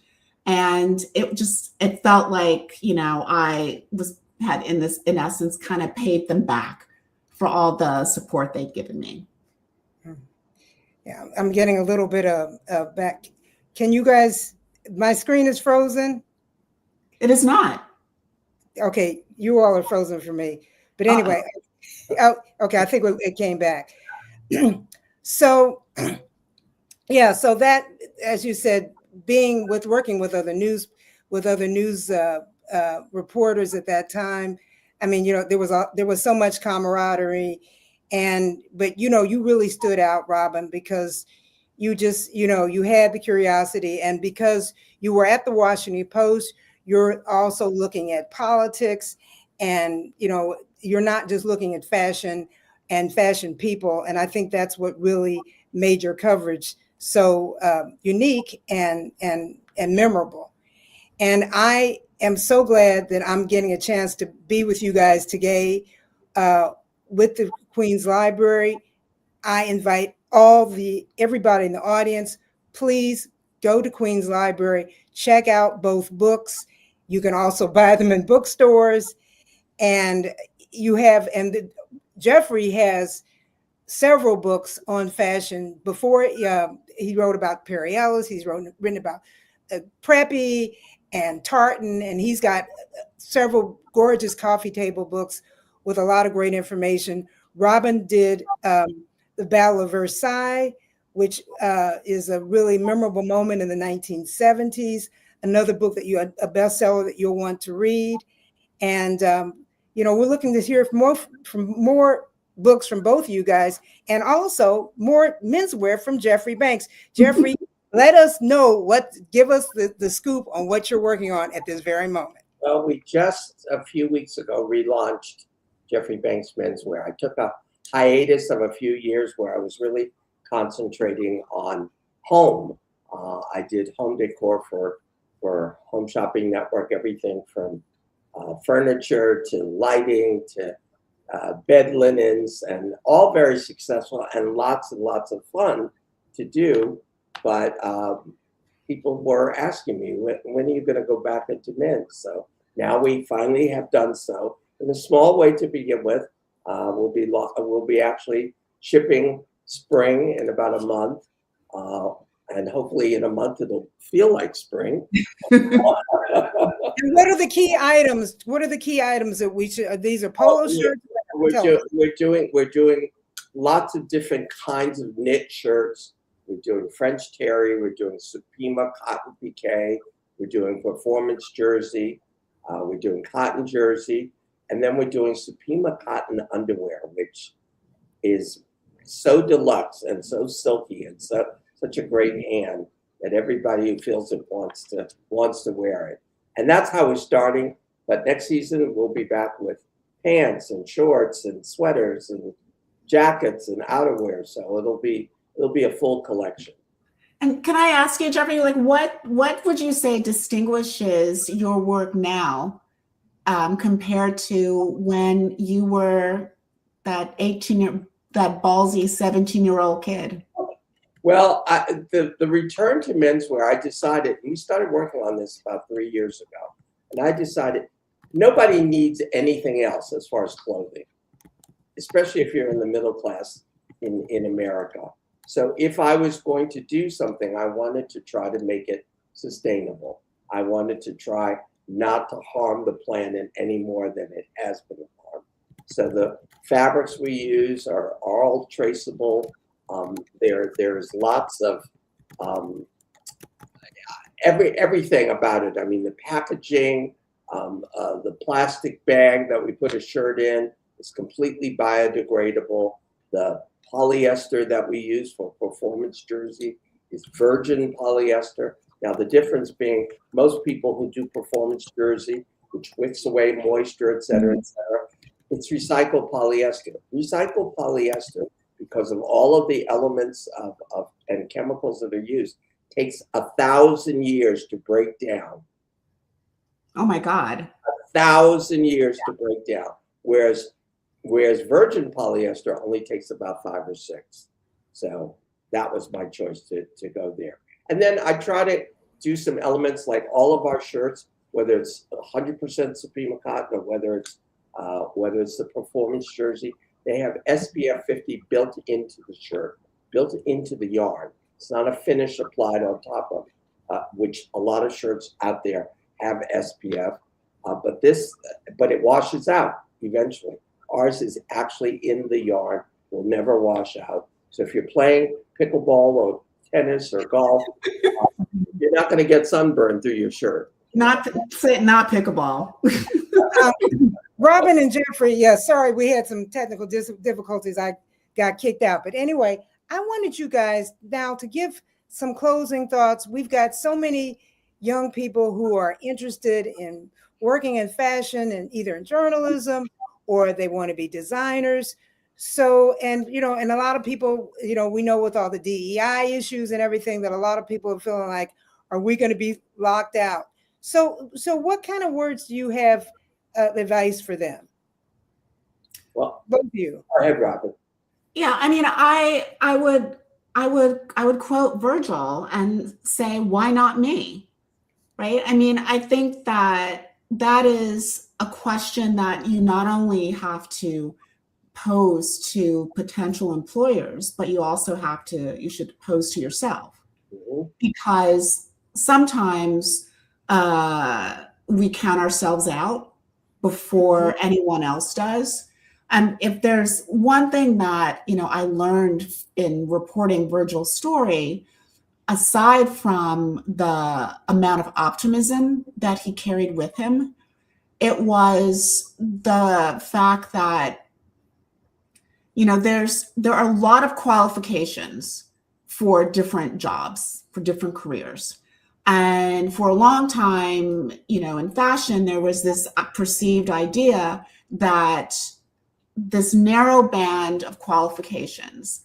And it felt like, I had in essence kind of paid them back for all the support they'd given me. Yeah, I'm getting a little bit of back. Can you guys, my screen is frozen? It is not. Okay, you all are frozen for me. But anyway, okay, I think it came back. So, yeah, so that, as you said, working with other news reporters at that time. I mean, there was so much camaraderie, but you really stood out, Robin, because you just, you had the curiosity, and because you were at the Washington Post, you're also looking at politics, and you're not just looking at fashion and fashion people. And I think that's what really made your coverage so unique and memorable. And I am so glad that I'm getting a chance to be with you guys today with the Queens Library. I invite everybody in the audience, please go to Queens Library, check out both books. You can also buy them in bookstores. And Jeffrey has several books on fashion. Before he wrote about Perry Ellis, he's written about Preppy and Tartan, and he's got several gorgeous coffee table books with a lot of great information. Robin did The Battle of Versailles, which is a really memorable moment in the 1970s. Another book a bestseller that you'll want to read. And we're looking to hear from more books from both of you guys, and also more menswear from Jeffrey Banks. Jeffrey, let us know give us the scoop on what you're working on at this very moment. Well, we just a few weeks ago relaunched Jeffrey Banks Menswear. I took a hiatus of a few years where I was really concentrating on home. I did home decor for Home Shopping Network, everything from furniture to lighting to bed linens, and all very successful and lots of fun to do. but people were asking me, when are you going to go back into men's? So now we finally have done so in a small way to begin with. We'll be actually shipping spring in about a month, and hopefully in a month it'll feel like spring. And what are the key items? What are the key items that we should? These are polo shirts. We're doing lots of different kinds of knit shirts. We're doing French terry. We're doing Supima cotton piqué. We're doing performance jersey. We're doing cotton jersey, and then we're doing Supima cotton underwear, which is so deluxe and so silky and such a great hand that everybody who feels it wants to wear it. And that's how we're starting. But next season we'll be back with pants and shorts and sweaters and jackets and outerwear. So it'll be a full collection. And can I ask you, Jeffrey, like what would you say distinguishes your work now compared to when you were that ballsy 17-year-old kid? Well, the return to menswear, I decided, we started working on this about 3 years ago, and I decided nobody needs anything else as far as clothing, especially if you're in the middle class in America. So if I was going to do something, I wanted to try to make it sustainable. I wanted to try not to harm the planet any more than it has been harmed. So the fabrics we use are all traceable. There's lots of everything about it. I mean, the packaging, the plastic bag that we put a shirt in is completely biodegradable. The polyester that we use for performance jersey is virgin polyester. Now, the difference being most people who do performance jersey, which wicks away moisture, et cetera, it's recycled polyester. Recycled polyester, because of all of the elements and chemicals that are used, takes 1,000 years to break down. Oh my God. 1,000 years to break down. Whereas virgin polyester only takes about 5 or 6. So that was my choice to go there. And then I try to do some elements like all of our shirts, whether it's 100% Supima cotton or whether it's the performance jersey, they have SPF 50 built into the shirt, built into the yarn. It's not a finish applied on top of it, which a lot of shirts out there have SPF, but it washes out eventually. Ours is actually in the yarn, will never wash out. So if you're playing pickleball or tennis or golf, you're not going to get sunburn through your shirt. Not pickleball. Robin and Jeffrey, yeah, sorry, we had some technical difficulties. I got kicked out. But anyway, I wanted you guys now to give some closing thoughts. We've got so many young people who are interested in working in fashion and either in journalism or they want to be designers. So, and a lot of people, we know with all the DEI issues and everything that a lot of people are feeling like, are we going to be locked out? So what kind of words do you have advice for them? Well, both of you. Go ahead, Robin. Yeah, I mean, I would quote Virgil and say, why not me? Right? I mean, I think that is a question that you not only have to pose to potential employers, but you should pose to yourself. Mm-hmm. Because sometimes we count ourselves out before anyone else does. And if there's one thing that, I learned in reporting Virgil's story, aside from the amount of optimism that he carried with him, it was the fact that, there are a lot of qualifications for different jobs, for different careers. And for a long time, in fashion, there was this perceived idea that this narrow band of qualifications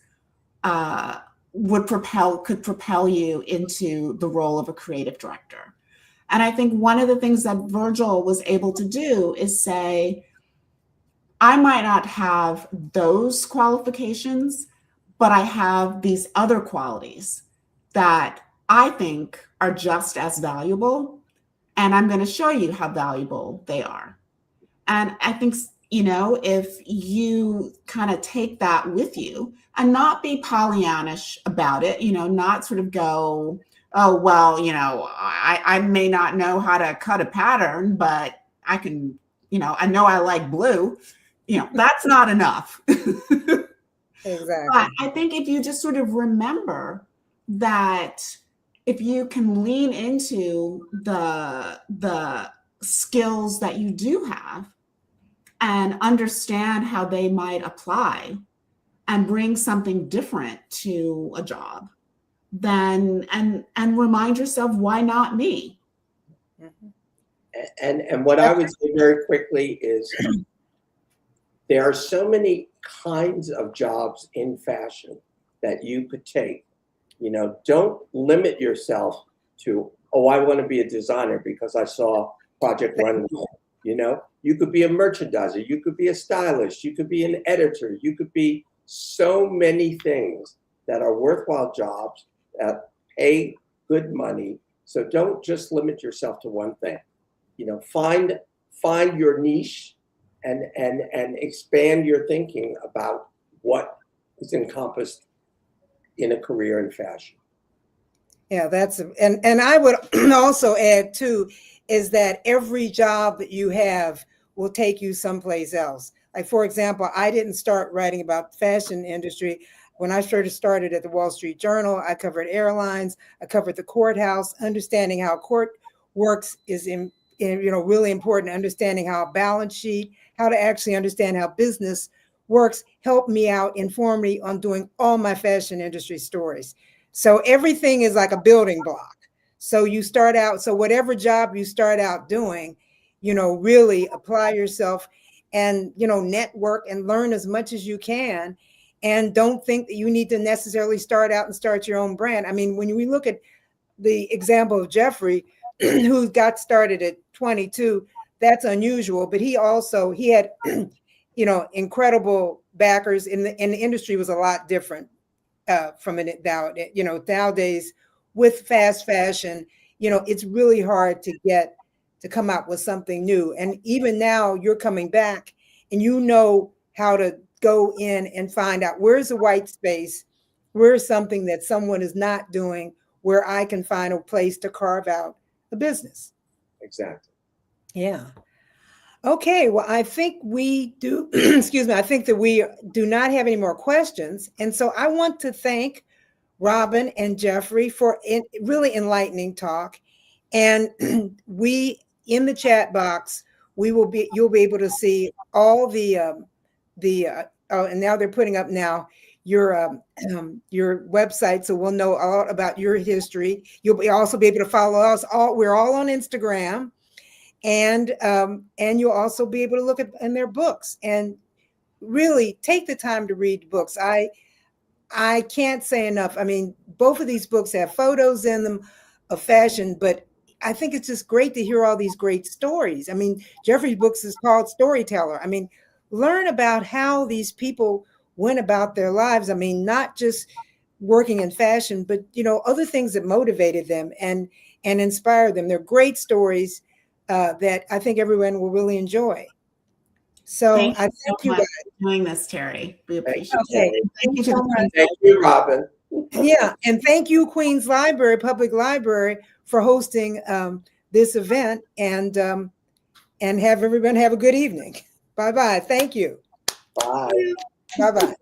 could propel you into the role of a creative director. And I think one of the things that Virgil was able to do is say, I might not have those qualifications, but I have these other qualities that I think are just as valuable. And I'm going to show you how valuable they are. And I think, if you kind of take that with you and not be Pollyannish about it, not sort of go, oh, well, I may not know how to cut a pattern, but I can, I know I like blue, that's not enough. Exactly. But I think if you just sort of remember that if you can lean into the skills that you do have and understand how they might apply and bring something different to a job, then and remind yourself, why not me? And what I would say very quickly is there are so many kinds of jobs in fashion that you could take. Don't limit yourself to, oh, I want to be a designer because I saw Project Runway. You could be a merchandiser, you could be a stylist, you could be an editor, you could be so many things that are worthwhile jobs that pay good money. So don't just limit yourself to one thing. Find your niche and expand your thinking about what is encompassed in a career in fashion. Yeah, and I would also add too, is that every job that you have will take you someplace else. Like, for example, I didn't start writing about the fashion industry. When I started at the Wall Street Journal, I covered airlines, I covered the courthouse. Understanding how court works is really important. Understanding how a balance sheet, how to actually understand how business works, helped me out, informed me on doing all my fashion industry stories. So everything is like a building block. So you start out, so whatever job you start out doing, really apply yourself and, network and learn as much as you can. And don't think that you need to necessarily start out and start your own brand. I mean, when we look at the example of Jeffrey, who got started at 22, that's unusual. But he had, incredible backers, and the industry was a lot different from it now. Nowadays with fast fashion, it's really hard to come up with something new. And even now you're coming back and how to go in and find out where's the white space, where's something that someone is not doing, where I can find a place to carve out a business. Exactly. Yeah. Okay. Well, I think we do, excuse me, I think that we do not have any more questions. And so I want to thank Robin and Jeffrey for really enlightening talk. And in the chat box, you'll be able to see all and now they're putting up now your website, so we'll know all about your history. You'll also be able to follow us all. We're all on Instagram, and you'll also be able to look in their books and really take the time to read books. I can't say enough. I mean, both of these books have photos in them of fashion, but I think it's just great to hear all these great stories. I mean, Jeffrey's books is called Storyteller. I mean, learn about how these people went about their lives. I mean, not just working in fashion, but other things that motivated them and inspired them. They're great stories that I think everyone will really enjoy. So Thank I thank you much guys for doing this, Terry. We appreciate Okay. it. Thank you so to much. Thank you, Robin. Yeah, and thank you, Queens Library, Public Library, for hosting this event, and have everyone have a good evening. Bye-bye. Thank you. Bye. Bye-bye.